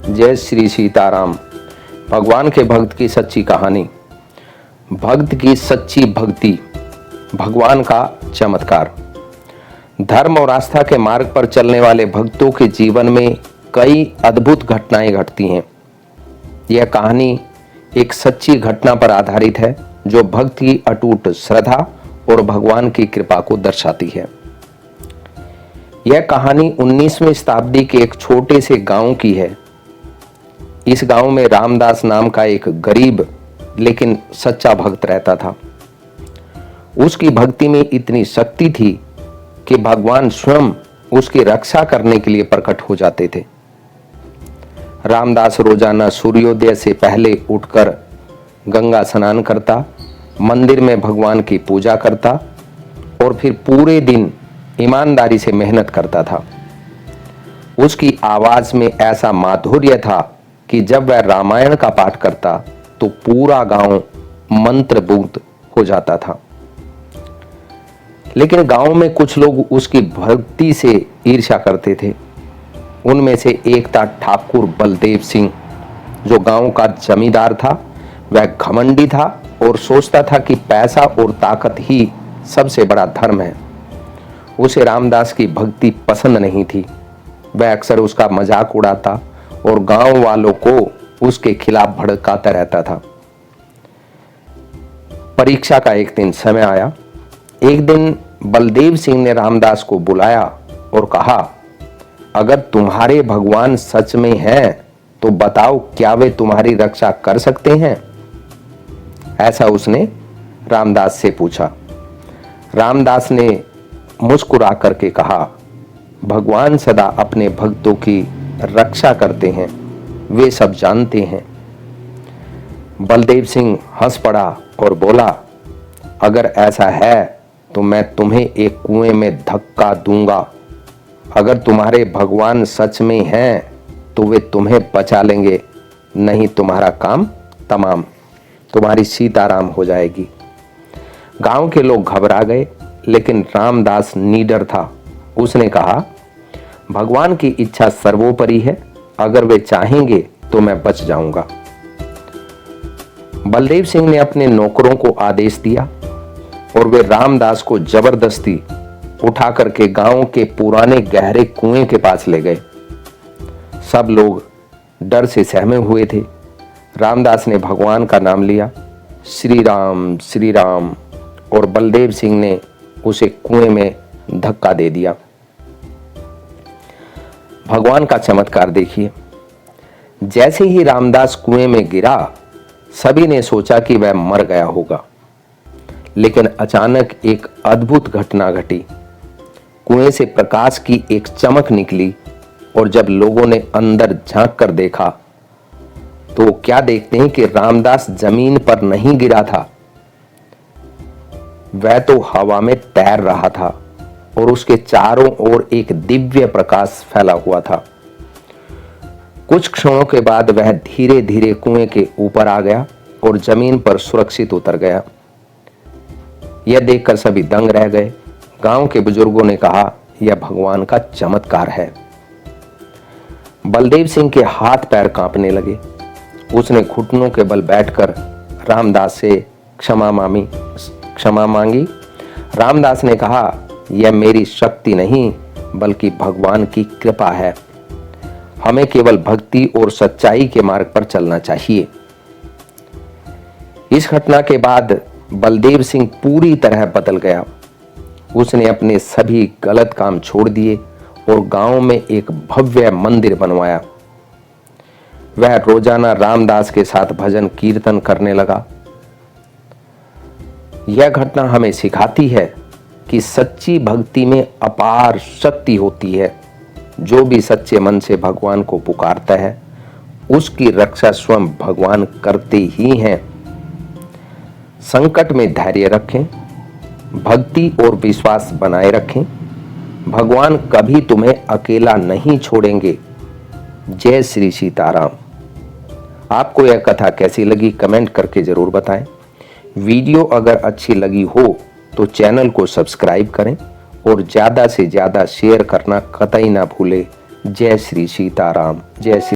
जय श्री सीताराम। भगवान के भक्त की सच्ची कहानी। भक्त की सच्ची भक्ति, भगवान का चमत्कार। धर्म और आस्था के मार्ग पर चलने वाले भक्तों के जीवन में कई अद्भुत घटनाएं घटती हैं। यह कहानी एक सच्ची घटना पर आधारित है जो भक्त की अटूट श्रद्धा और भगवान की कृपा को दर्शाती है। यह कहानी 19वीं शताब्दी के एक छोटे से गांव की है। इस गांव में रामदास नाम का एक गरीब लेकिन सच्चा भक्त रहता था। उसकी भक्ति में इतनी शक्ति थी कि भगवान स्वयं उसकी रक्षा करने के लिए प्रकट हो जाते थे। रामदास रोजाना सूर्योदय से पहले उठकर गंगा स्नान करता, मंदिर में भगवान की पूजा करता और फिर पूरे दिन ईमानदारी से मेहनत करता था। उसकी आवाज में ऐसा माधुर्य था कि जब वह रामायण का पाठ करता तो पूरा गांव मंत्रमुग्ध हो जाता था। लेकिन गांव में कुछ लोग उसकी भक्ति से ईर्ष्या करते थे। उनमें से एक था ठाकुर बलदेव सिंह, जो गांव का जमींदार था। वह घमंडी था और सोचता था कि पैसा और ताकत ही सबसे बड़ा धर्म है। उसे रामदास की भक्ति पसंद नहीं थी। वह अक्सर उसका मजाक उड़ाता और गांव वालों को उसके खिलाफ भड़काता रहता था। परीक्षा का एक दिन समय आया। एक दिन बलदेव सिंह ने रामदास को बुलाया और कहा, अगर तुम्हारे भगवान सच में हैं तो बताओ, क्या वे तुम्हारी रक्षा कर सकते हैं? ऐसा उसने रामदास से पूछा। रामदास ने मुस्कुरा करके कहा, भगवान सदा अपने भक्तों की रक्षा करते हैं, वे सब जानते हैं। बलदेव सिंह हंस पड़ा और बोला, अगर ऐसा है तो मैं तुम्हें एक कुएं में धक्का दूंगा। अगर तुम्हारे भगवान सच में हैं तो वे तुम्हें बचा लेंगे, नहीं तुम्हारा काम तमाम, तुम्हारी सीताराम हो जाएगी। गांव के लोग घबरा गए, लेकिन रामदास निडर था। उसने कहा, भगवान की इच्छा सर्वोपरि है, अगर वे चाहेंगे तो मैं बच जाऊंगा। बलदेव सिंह ने अपने नौकरों को आदेश दिया और वे रामदास को जबरदस्ती उठा करके गांव के पुराने गहरे कुएं के पास ले गए। सब लोग डर से सहमे हुए थे। रामदास ने भगवान का नाम लिया, श्री राम, और बलदेव सिंह ने उसे कुएं में धक्का दे दिया। भगवान का चमत्कार देखिए। जैसे ही रामदास कुएं में गिरा, सभी ने सोचा कि वह मर गया होगा। लेकिन अचानक एक अद्भुत घटना घटी। कुएं से प्रकाश की एक चमक निकली और जब लोगों ने अंदर झांक कर देखा तो क्या देखते हैं कि रामदास जमीन पर नहीं गिरा था, वह तो हवा में तैर रहा था और उसके चारों ओर एक दिव्य प्रकाश फैला हुआ था। कुछ क्षणों के बाद वह धीरे धीरे कुएं के ऊपर आ गया और जमीन पर सुरक्षित उतर गया। यह देखकर सभी दंग रह गए। गांव के बुजुर्गों ने कहा, यह भगवान का चमत्कार है। बलदेव सिंह के हाथ पैर कांपने लगे। उसने घुटनों के बल बैठकर रामदास से क्षमा मांगी। रामदास ने कहा, यह मेरी शक्ति नहीं बल्कि भगवान की कृपा है। हमें केवल भक्ति और सच्चाई के मार्ग पर चलना चाहिए। इस घटना के बाद बलदेव सिंह पूरी तरह बदल गया। उसने अपने सभी गलत काम छोड़ दिए और गांव में एक भव्य मंदिर बनवाया। वह रोजाना रामदास के साथ भजन कीर्तन करने लगा। यह घटना हमें सिखाती है कि सच्ची भक्ति में अपार शक्ति होती है। जो भी सच्चे मन से भगवान को पुकारता है, उसकी रक्षा स्वयं भगवान करते ही हैं। संकट में धैर्य रखें, भक्ति और विश्वास बनाए रखें। भगवान कभी तुम्हें अकेला नहीं छोड़ेंगे। जय श्री सीताराम। आपको यह कथा कैसी लगी कमेंट करके जरूर बताएं। वीडियो अगर अच्छी लगी हो तो चैनल को सब्सक्राइब करें और ज़्यादा से ज़्यादा शेयर करना कतई ना भूलें। जय श्री सीताराम। जय श्री